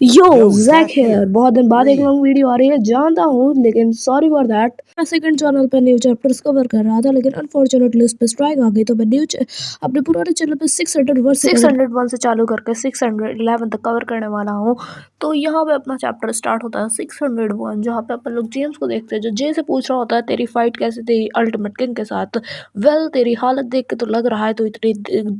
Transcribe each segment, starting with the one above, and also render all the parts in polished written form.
यो Yo, Jack Zach है। here. बहुत दिन बाद एक Wait. लॉन्ग वीडियो आ रही है, जानता हूँ, लेकिन सॉरी फॉर दैट। मैं सेकंड चैनल पे न्यू चैप्टर्स कवर कर रहा था, लेकिन अनफॉर्चुनेटली उस पे स्ट्राइक आ गई, तो मैं अपने पुराने चैनल पे 601 से चालू करके 611 तक कवर करने वाला हूँ। तो यहाँ पे अपना चैप्टर स्टार्ट होता है 601, जहाँ पे अपन लोग जेम्स को देखते हैं, जो जे से पूछ रहा होता है तेरी फाइट कैसी थी अल्टीमेट किंग के साथ। वेल, तेरी हालत देख के तो लग रहा है तो इतनी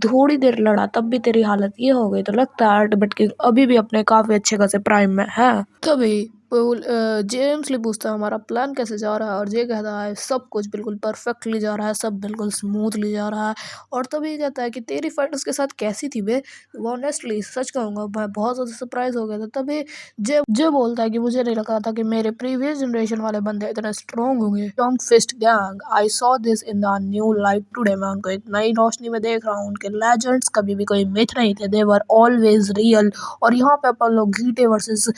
थोड़ी देर लड़ा तब भी तेरी हालत ये हो गई, तो लगता है अल्टीमेट किंग अभी भी अपने काफी अच्छे खासे प्राइम में है। तभी जेम्स ली पूछता है हमारा प्लान कैसे जा रहा है, और जे कहता है सब कुछ बिल्कुल परफेक्टली जा रहा है, सब बिल्कुल स्मूथली जा रहा है। और तभी कहता है कि तेरी फाइट उसके साथ कैसी थी बे। ऑनेस्टली सच कहूँगा, मैं बहुत ज़्यादा सरप्राइज हो गया था। तभी जे जे बोलता है कि मुझे नहीं लगा था कि मेरे प्रीवियस जनरेशन वाले बंदे इतने स्ट्रॉन्ग होंगे। Strong fist gang, I saw this in the new light today. मैं उनको एक नई रोशनी में देख रहा हूँ। उनके लेजेंड्स कभी भी कोई मिथ नहीं थे, दे वर ऑलवेज रियल। और यहाँ पे अपन लोग गीटे वर्सेस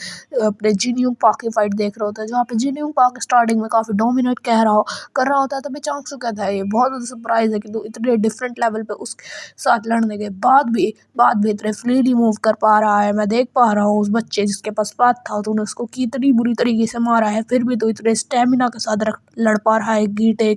अपने जिनयूंग पाक की फाइट देख रहे होते हैं, जहाँ पे जिनयूंग पाक स्टार्टिंग में काफी डोमिनेट कर रहा होता है। तभी चांगसू कहता है ये बहुत ज्यादा सरप्राइज है कि तू इतने डिफरेंट लेवल पे उस साथ लड़ने के बाद भी इतने फ्रीली मूव कर पा रहा है। मैं देख पा रहा हूँ उस बच्चे जिसके पास बात था, तूने उसको कितनी बुरी तरीके से मारा है, फिर भी तू इतने स्टेमिना के साथ लड़ पा रहा है। गीटे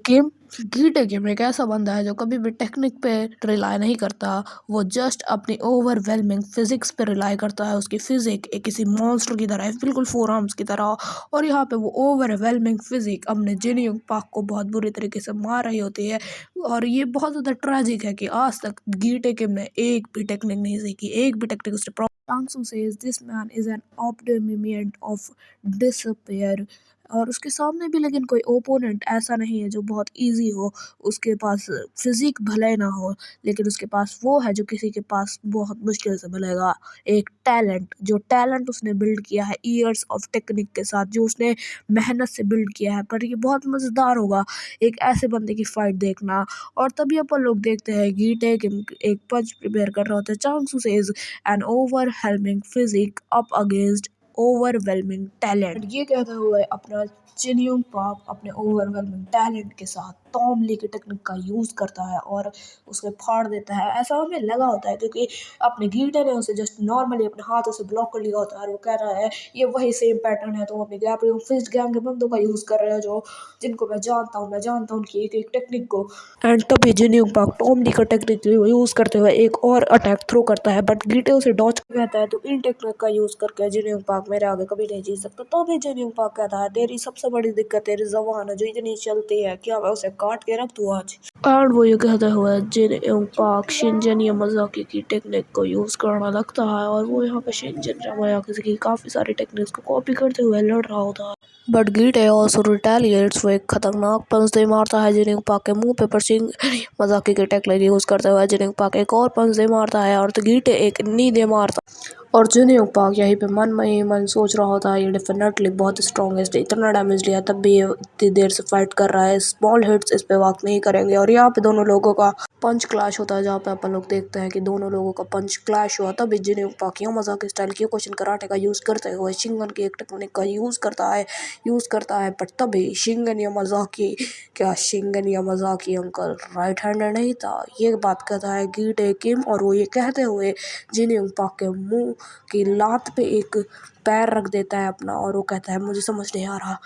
गेम एक ऐसा बंदा है जो कभी भी टेक्निक पे रिलाई नहीं करता, वो जस्ट अपनी ओवरवेलमिंग फिजिक्स पे रिलाई करता है। उसकी फिजिक एक किसी मॉन्स्टर की तरह है, बिल्कुल फोर आर्म्स की तरह। और यहाँ पे वो ओवरवेलमिंग फिजिक अपने जिनयूंग पाक को बहुत बुरी तरीके से मार रही होती है। और ये बहुत ज़्यादा ट्रेजिक है कि आज तक गीटे गेम ने एक भी टेक्निक नहीं सीखी, एक भी टेक्निक उसने Changsung says this man is an embodiment of despair। और उसके सामने भी लेकिन कोई ओपोनेंट ऐसा नहीं है जो बहुत इजी हो। उसके पास फिजिक भले ना हो, लेकिन उसके पास वो है जो किसी के पास बहुत मुश्किल से मिलेगा। एक टैलेंट उसने बिल्ड किया है ईयर्स ऑफ टेक्निक के साथ, जो उसने मेहनत से बिल्ड किया है। पर ये बहुत मज़ेदार होगा एक ऐसे बंदे की फाइट देखना। और तभी अपन लोग देखते हैं गीटे एक पंच प्रिपेयर कर रहा होता है। Changsu says an overwhelming physique up against overwhelming talent. ये कहते हुए अपना जिनयूंग पाक अपने ओवरवेलमिंग टैलेंट के साथ टॉम ली की टेक्निक का यूज करता है और उसे फाड़ देता है। ऐसा हमें लगा होता है क्योंकि अपने गीटर ने उसे जस्ट नॉर्मली अपने हाथों से ब्लॉक कर लिया होता है, और वो कह रहा है ये वही सेम पैटर्न है। तो अपने गैप फिस्ट गैंग के बंदों का यूज कर रहे हो जो जिनको मैं जानता हूँ उनकी एक एक टेक्निक को। एंड तभी जिनयूंग पाक टॉम ली का टेक्निक यूज करते हुए एक और अटैक थ्रो करता है, बट गीटे उसे डॉच कहता है तो इन टेक्निक का यूज करके जिनयूंग पाक मेरे आगे कभी नहीं जीत सकता। तो भी जिनयूंग पाक कहता है तेरी सबसे बड़ी दिक्कत तेरी जबान है जो इतनी चलती है, क्या मैं उसे काट के रख दूं आज। और वो ये कहता हुआ जिनयूंग पाक शिनजन यामाजाकी की टेक्निक को यूज करना लगता है, और वो यहाँ पे शिनजन यामाजाकी की काफी सारी टेक्निक्स को कॉपी करते हुए लड़ रहा होता है। बट गीटे ऑल्सो रिटेलिएट्स, वो एक खतरनाक पंच दे मारता है जिनयूंग पाक के मुंह पे। पर मजाकी के टेक्निक यूज करते हुए जिनयूंग पाक एक और पंच दे मारता है, और गीटे एक नी दे मारता है। और जिनयूंग पाक यहीं पे मन में ही मन सोच रहा होता है ये डेफिनेटली बहुत स्ट्रॉन्गेस्ट है, इतना डैमेज लिया तब भी ये इतनी देर से फाइट कर रहा है, स्मॉल हिट्स इस पे वर्क नहीं करेंगे। और यहाँ पे दोनों लोगों का पंच क्लैश होता है, जहाँ पे अपन लोग देखते हैं कि दोनों लोगों का पंच क्लैश हुआ। तब जिनयूंग पाक यामाजाकी स्टाइल की क्वेश्चन कराटे का यूज करते हुए शिंगन की एक टेक्निक का यूज करता है। बट तभी Shingan Yamazaki uncle right hander नहीं था, ये बात कहता है गीटे किम। और वो ये कहते हुए जिनयूंग पाक के मुंह की लात पे एक पैर रख देता है अपना, और वो कहता है मुझे समझ नहीं आ रहा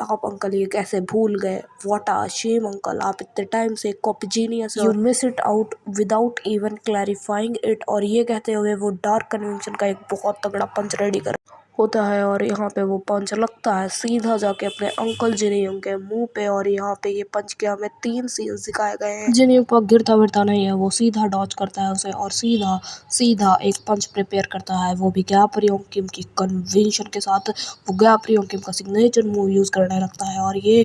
आप अंकल ये कैसे भूल गए, व्हाट अ शेम अंकल, आप इतने टाइम से copy genius, you miss it out without even clarifying it. और ये कहते हुए वो डार्क कन्वेंशन का एक बहुत तगड़ा पंच रेडी कर होता है, और यहाँ पे वो पंच लगता है सीधा जाके अपने अंकल जिनयूंग के मुंह पे। और यहाँ पे ये पंच के हमें 3 सीन्स दिखाए गए हैं। जिनयूंग पाक गिरता विरता नहीं है, वो सीधा डॉच करता है उसे, और सीधा एक पंच प्रिपेयर करता है, वो भी गैप्रियोंग किम की कन्वेंशन के साथ। वो गैप्रियोंग किम का सिग्नेचर मूव यूज करने लगता है, और ये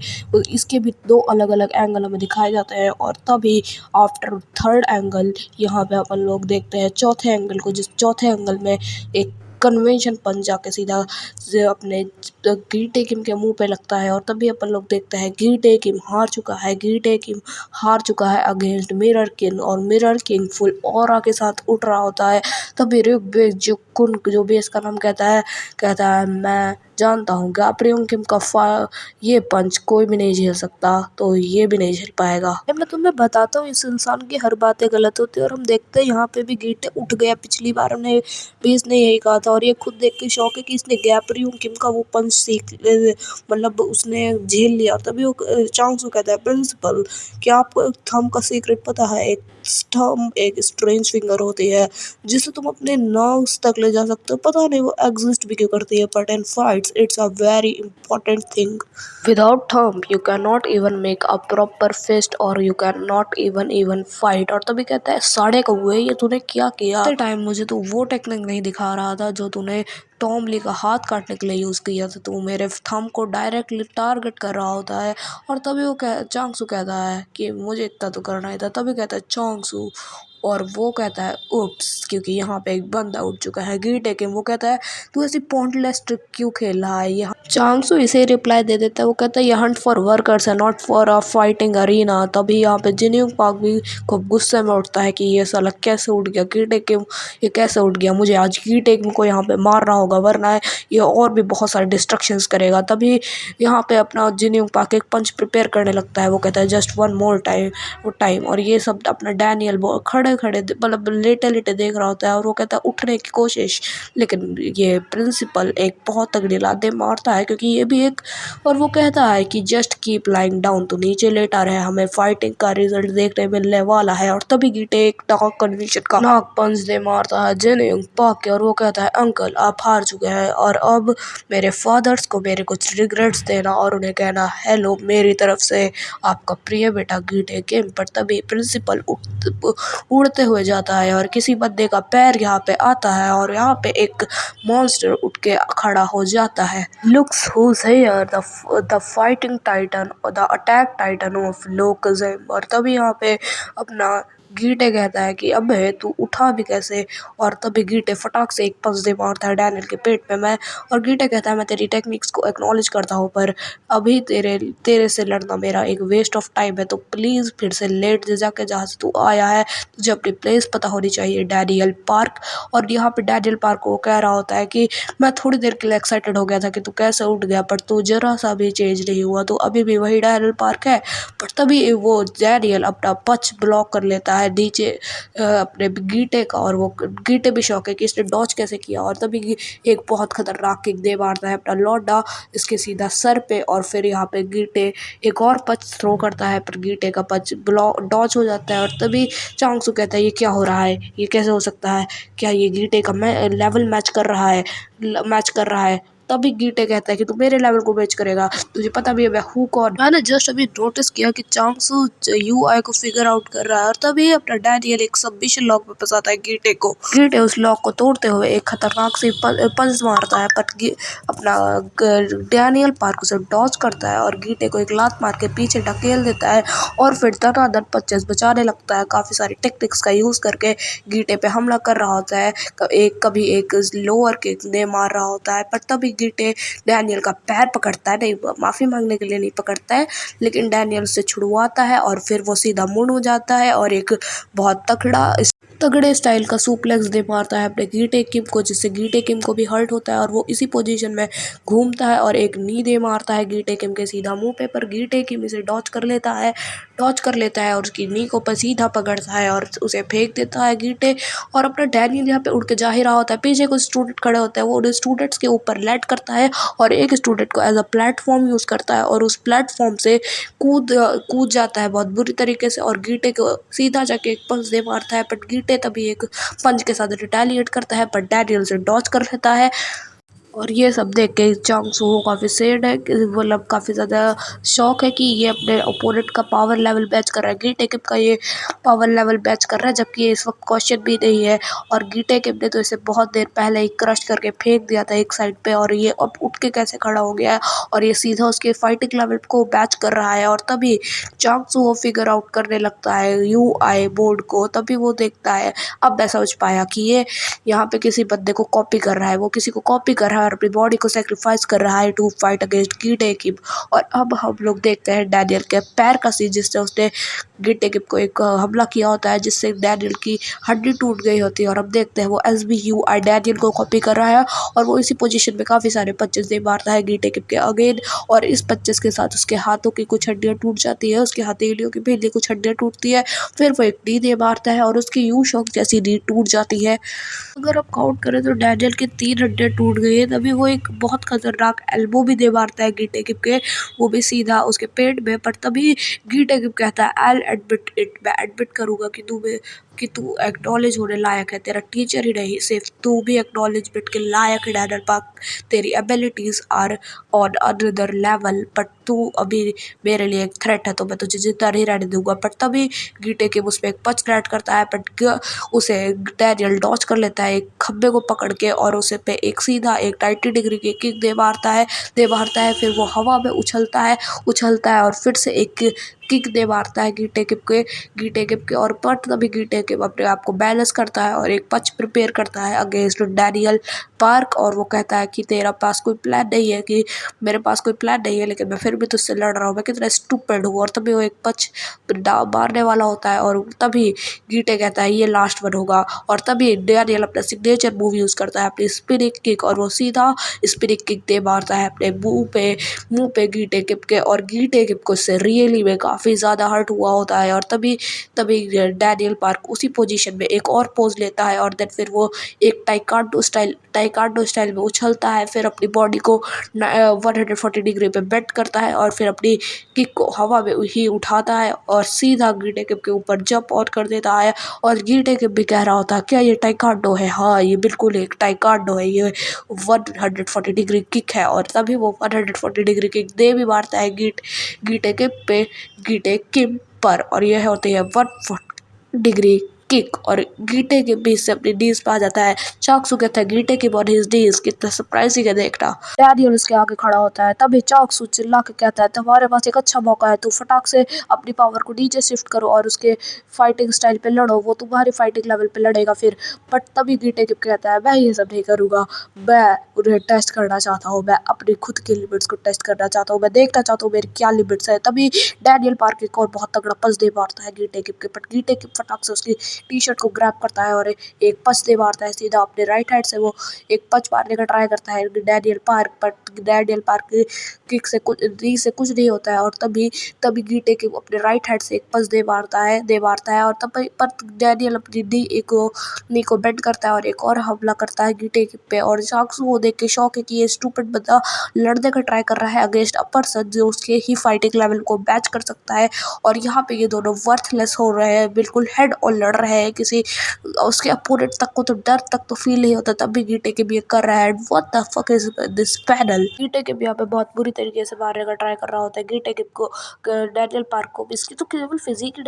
इसके भी 2 अलग अलग एंगल हमें दिखाए जाते हैं। और तभी आफ्टर थर्ड एंगल यहाँ पे अपन लोग देखते हैं चौथे एंगल को, जिस चौथे एंगल में एक कन्वेंशन पंच जाके सीधा अपने गीटे किम के मुंह पे लगता है। और तभी अपन लोग देखते हैं गीटे किम हार चुका है अगेंस्ट मिरर किंग, और मिरर किंग फुल ऑरा के साथ उठ रहा होता है। तभी ऋग्वेद जो बेस का नाम कहता है मैं जानता हूँ गैप्रियोंग किम का ये पंच कोई भी नहीं झेल सकता, तो ये भी नहीं झेल पाएगा। मैं तुम्हें बताता हूँ इस इंसान की हर बातें गलत होती है। और हम देखते हैं यहाँ पे भी गीटे उठ गया। पिछली बार हमने बेस ने यही कहा था, और ये खुद देख के शौक है कि इसने गैपरियम किम का वो पंच मतलब उसने झेल लिया। तभी वो चांग कहता है प्रिंसिपल क्या आपको थंब का सीक्रेट पता है? एक थंब एक स्ट्रेंज फिंगर होती है जिसे तुम अपने नर्व्स तक ले जा सकते हो। पता नहीं वो एग्जिस्ट भी क्यों करती है, but in fights it's a very important thing. Without thumb you cannot even make a proper fist or you cannot even fight। और तभी कहता है साढ़े कौवे ये तूने क्या किया? टाइम मुझे तू वो टेक्निक नहीं दिखा रहा था जो तूने टॉम ली का हाथ काटने के लिए यूज किया था। तू मेरे थंब को डायरेक्टली टारगेट कर रहा होता है। और तभी वो चांगसू कहता है कि मुझे इतना तो करना ही था। तभी कहता है चांगसू और वो कहता है उप्स, क्योंकि यहाँ पे एक बंदा उठ चुका है गीटे के। वो कहता है तू ऐसी पॉइंटलेस ट्रिक क्यों खेल रहा है? यहाँ चांगसू इसे रिप्लाई दे देता है। वो कहता है ये हंट फॉर वर्कर्स है not for a fighting arena. तभी यहाँ पे जिन्यूंग पार्क भी खूब गुस्से में उठता है कि ये साला कैसे उठ गया गीटे के, ये कैसे उठ गया? मुझे आज गीटे को यहाँ पे मारना होगा वरना ये और भी बहुत सारे डिस्ट्रक्शंस करेगा। तभी यहाँ पे अपना जिन्यूंग पार्क एक पंच प्रिपेयर करने लगता है। वो कहता है जस्ट वन मोर टाइम और ये सब अपना डैनियल खड़े खड़े मतलब लेटे लेटे देख रहा होता है। और वो कहता है उठने की कोशिश, लेकिन ये प्रिंसिपल एक बहुत तगड़ी लाते मारता है क्योंकि ये भी एक। और वो कहता है कि जस्ट कीप लाइंग डाउन, तो नीचे लेटा रहे, हमें फाइटिंग का रिजल्ट देखने मिलने वाला है। और तभी गीटे एक डार्क कन्विक्शन का नाक पंच दे मारता है जिन्यूंग पार्क के। और वो कहता है अंकल आप हार चुके हैं और अब मेरे फादर्स को मेरे कुछ रिग्रेट्स देना और उन्हें कहना हेलो मेरी तरफ से आपका प्रिय बेटा गीटे गेम। पर तभी प्रिंसिपल उड़ते हुए जाता है और किसी बंदे का पैर यहाँ पे आता है और यहाँ पे एक मॉन्स्टर उठ के खड़ा हो जाता है। Looks who's here the fighting titan और द अटैक टाइटन ऑफ लोकज़म। और तभी यहाँ पे अपना गीटे कहता है कि अबे तू उठा भी कैसे? और तभी गीटे फटाक से एक पंच दे मारता है डैनियल के पेट पे। मैं और गीटे कहता है मैं तेरी टेक्निक्स को एक्नॉलेज करता हूँ पर अभी तेरे से लड़ना मेरा एक वेस्ट ऑफ टाइम है, तो प्लीज फिर से लेट जाके जहाँ से तू आया है। तुझे अपनी प्लेस पता होनी चाहिए डैनियल पार्क। और यहाँ पे डैनियल पार्क को कह रहा होता है कि मैं थोड़ी देर के लिए एक्साइटेड हो गया था कि तू कैसे उठ गया, पर तू जरा सा भी चेंज नहीं हुआ, तो अभी भी वही डैनियल पार्क है। पर तभी वो डैनियल अपना पच ब्लॉक कर लेता है नीचे अपने गीटे का। और वो गीटे भी शौक है कि इसने डॉज कैसे किया। और तभी एक बहुत खतरनाक किक दे मारता है अपना लौंडा इसके सीधा सर पे। और फिर यहाँ पे गीटे एक और पच थ्रो करता है पर गीटे का पच ब्लॉक डॉज हो जाता है। और तभी चांगसू कहता है ये क्या हो रहा है, ये कैसे हो सकता है? क्या ये गीटे का लेवल मैच कर रहा है? तभी गीटे कहता है कि तू मेरे लेवल को मैच करेगा, तुझे पता भी है मैं हूँ कौन? मैंने जस्ट अभी नोटिस किया कि चांगसू यूआई को फिगर आउट कर रहा है। और तभी अपना डैनियल एक सबमिशन लॉक में फंसाता है गीटे को। गीटे उस लॉक को तोड़ते हुए एक खतरनाक सी पंच मारता है पर अपना डैनियल पार्क उसे डॉज करता है और गीटे को एक लात मार के पीछे ढकेल देता है। और फिर धनाधन पंचेस बचाने लगता है काफी सारी टेक्निक्स का यूज करके गीटे पे हमला कर रहा होता है। कभी एक लोअर किक दे मार रहा होता है पर तभी गीटे डैनियल का पैर पकड़ता है, नहीं माफी मांगने के लिए नहीं पकड़ता है, लेकिन डैनियल उससे छुड़वाता है और फिर वो सीधा मुड़ हो जाता है और एक बहुत तगड़े स्टाइल का सुप्लेक्स दे मारता है अपने गीटे किम को, जिससे गीटे किम को भी हर्ट होता है और वो इसी पोजीशन में घूमता है और एक नी दे मारता है गीटे किम के सीधा मुंह पे। पर गीटे किम इसे डॉच कर लेता है और उसकी नी को सीधा पकड़ता है और उसे फेंक देता है गीटे। और अपना डैनियल यहाँ पे उड़ के जा ही रहा होता है, पीछे कुछ स्टूडेंट खड़े होते हैं, वो उन स्टूडेंट्स के ऊपर लैंड करता है और एक स्टूडेंट को एज अ प्लेटफॉर्म यूज करता है और उस प्लेटफॉर्म से कूद जाता है बहुत बुरी तरीके से और गीटे को सीधा जाके एक पंच दे मारता है। बट गीटे तभी एक पंच के साथ रिटेलिएट करता है पर डैनियल से डॉच कर लेता है। और ये सब देख के चांगसू को काफ़ी सैड है, मतलब काफ़ी ज़्यादा शौक है कि ये अपने ओपोनेंट का पावर लेवल मैच कर रहा है। गीटे किम का ये पावर लेवल मैच कर रहा है जबकि ये इस वक्त क्वेश्चन भी नहीं है। और गीटे किम ने तो इसे बहुत देर पहले ही क्रश करके फेंक दिया था एक साइड पे और ये अब उठ के कैसे खड़ा हो गया है और ये सीधा उसके फाइटिंग लेवल को मैच कर रहा है। और तभी चांगसू वो फिगर आउट करने लगता है यूआई बोर्ड को। तभी वो देखता है, अब मैं समझ पाया कि ये यहाँ पे किसी बंदे को कॉपी कर रहा है, वो किसी को कॉपी कर रहा है और अपनी बॉडी को सेक्रीफाइस कर रहा है टू फाइट अगेंस्ट गीटे किम। और अब हम लोग देखते हैं डैनियल के पैर का सीन जिससे उसने गिट्टे गिप को एक हमला किया होता है जिससे डैनियल की हड्डी टूट गई होती है। और अब देखते हैं वो SBUI डैनियल को कॉपी कर रहा है और वो इसी पोजीशन में काफ़ी सारे पंचेस दे मारता है गिट्टे गिप के अगेन। और इस पंचेस के साथ उसके हाथों की कुछ हड्डियाँ टूट जाती है, उसकी हथेलियों की भी कुछ हड्डियाँ टूटती है। फिर वो एक नी दे मारता है और उसकी यू शॉक जैसी नी टूट जाती है। अगर आप काउंट करें तो डैनियल की 3 हड्डियाँ टूट गई है। तभी वो एक बहुत खतरनाक एल्बो भी दे मारता है गिट्टे गिप के, वो भी सीधा उसके पेट में। पर तभी गिट्टे गिप कहता है आई एडमिट इट, मैं एडमिट करूंगा कि तू एक्नॉलेज होने लायक है, तेरा टीचर ही नहीं सिर्फ तू भी एक्नॉलेजमेंट के लायक है डैनियल पार्क। तेरी abilities are on another level, but तू अभी मेरे लिए एक थ्रेट है तो मैं तुझे जिंदा नहीं रहने दूंगा। पर तभी गिट्टे गिप उसमें एक पंच लैंड करता है, बट उसे डैनियल डॉच कर लेता है एक खंबे को पकड़ के और उसे पे एक सीधा एक 90 डिग्री की किक दे मारता है। फिर वो हवा में उछलता है और फिर से एक किक दे मारता है गिट्टे गिप के। और पर तभी गिट्टे गिप अपने आप को बैलेंस करता है और एक पंच प्रिपेयर करता है अगेंस्ट डैनियल पार्क। और वो कहता है कि तेरा पास कोई प्लान नहीं है, कि मेरे पास कोई प्लान नहीं है, लेकिन मैं फिर भी तुझसे लड़ रहा हूँ, मैं कितना स्टूपिड हूँ। और तभी वो एक पंच मारने वाला होता है और तभी गिट्टे कहता है ये लास्ट वन होगा। और तभी डैनियल अपना सिग्नेचर मूव यूज करता है, अपनी स्पिनिंग किक, और वो सीधा स्पिनिंग किक दे मारता है अपने मुंह पे गिट्टे गिप के। और गिट्टे गिप को इससे रियली में काफी ज्यादा हर्ट हुआ होता है। और तभी तभी डैनियल पार्क उसी पोजीशन में एक और पोज लेता है और देन फिर वो एक टाइकांडो स्टाइल में उछलता है, फिर अपनी बॉडी को 140 डिग्री पे बेंड करता है और फिर अपनी किक को हवा में ही उठाता है और सीधा गिट्टे गिप के ऊपर जंप आउट कर देता है। और गिट्टे गिप भी कह रहा होता है क्या ये टाइकांडो है, हाँ ये बिल्कुल एक टाइकांडो है, ये 140 डिग्री किक है। और तभी वो 140 डिग्री किक दे भी मारता है गिट्टे गिट्टे किम पर, और यह होती है 140 डिग्री किक। और गिट्टे के बीच से अपनी डीज पे आ जाता है। चाक्सू कहता है गिट्टे की बॉडी हिज डीज, कितना सरप्राइजिंग है देखना। डैनियल उसके आगे खड़ा होता है, तभी चाक्सू चिल्ला के कहता है तुम्हारे पास एक अच्छा मौका है, तू फटाक से अपनी पावर को नीचे शिफ्ट करो और उसके फाइटिंग स्टाइल पे लड़ो, वो तुम्हारी फाइटिंग लेवल पे लड़ेगा फिर। बट तभी गिट्टे गिप कहता है मैं ये सब नहीं करूंगा, मैं उन्हें टेस्ट करना चाहता हूँ, मैं अपनी खुद की लिमिट्स को टेस्ट करना चाहता हूँ, मैं देखना चाहता हूँ मेरी क्या लिमिट्स है। तभी डैनियल पार्क एक और बहुत तगड़ा पंच दे मारता है गिट्टे गिप के, बट गिट्टे गिप फटाक से उसकी टी शर्ट को ग्रैब करता है और एक पंच दे मारता है सीधा अपने राइट हैंड से। वो एक पंच मारने का ट्राई करता है Daniel park, but Daniel park की किक से कुछ नहीं होता है। और तभी तभी गिट्टे गिप अपने राइट हैंड से एक पंच दे मारता है और तब पर डैनियल अपनी नी को बेंड करता है और एक और हमला करता है गिट्टे गिप पे। और चाक्सू वो देख के शौक है कि ये स्टूपिड बंदा लड़ने का ट्राई कर रहा है अगेंस्ट अ पर्सन जो उसके ही फाइटिंग लेवल को मैच कर सकता है। और यहाँ पे ये दोनों वर्थलेस हो रहे हैं, बिल्कुल हेड और लड़ रहे हैं, किसी उसके अपोनेंट तक को तो डर तक तो फील नहीं होता, तब भी गिट्टे के भी ये कर रहा है। What the fuck is this panel. गिट्टे के भी यहाँ पे बहुत बुरी तरीके से मारने का ट्राई कर रहा होता है गिट्टे गिप को, डैनियल पार्क को। इसकी तो केवल फिजिक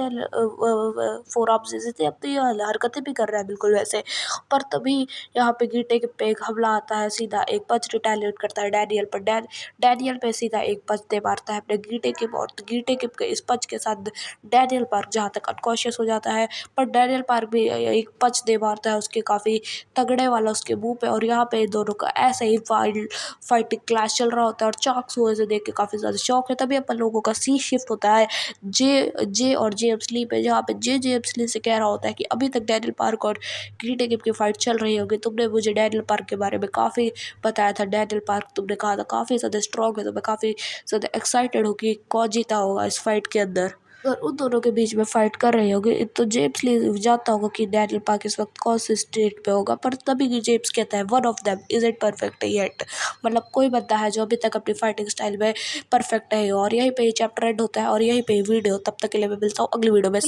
फोर आर्म्स जैसे थे, अब तो ये हरकतें भी कर रहा है बिल्कुल वैसे। पर तभी यहाँ पे गिट्टे गिप पे एक हमला आता है, सीधा एक पंच रिटेलिएट करता है डैनियल पर। डैनियल पे सीधा एक पंच दे मारता है अपने गिट्टे गिप, और गिट्टे गिप के इस पंच के साथ डैनियल पार्क जहाँ तक अनकॉन्शियस हो जाता है। पर डैनियल पार्क भी एक पंच दे मारता है उसके काफ़ी तगड़े वाला उसके मुंह पे। और यहाँ पे दोनों का ऐसे ही फाइटिंग क्लैश चल रहा होता है और चाक्सू से देख के काफ़ी ज़्यादा शौक है। तभी अपन लोगों का सी शिफ्ट होता है जे और जेम्स ली पे, जहाँ पे जेम्स ली से कह रहा होता है कि अभी तक डैनियल पार्क और गिट्टे गिप की फाइट चल रही होगी, तुमने मुझे डैनियल पार्क के बारे में काफ़ी बताया था, डैनियल पार्क तुमने कहा था काफ़ी ज़्यादा स्ट्रॉन्ग है, तो मैं काफ़ी ज़्यादा एक्साइटेड हूँ कि कौन जीता होगा इस फाइट के अंदर। अगर उन दोनों के बीच में फाइट कर रहे होंगे तो जेम्स ली जानता होगा कि डैनियल पार्क इस वक्त कौन से स्टेट पे होगा। पर तभी जेम्स कहता है one of them isn't perfect yet, मतलब कोई बंदा है जो अभी तक अपनी फाइटिंग स्टाइल में परफेक्ट है। और यहीं पे ये चैप्टर एंड होता है और यहीं पे वीडियो, तब तक के लिए मैं मिलता हूँ अगली वीडियो में,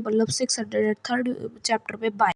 मतलब 603 चैप्टर में। बाय।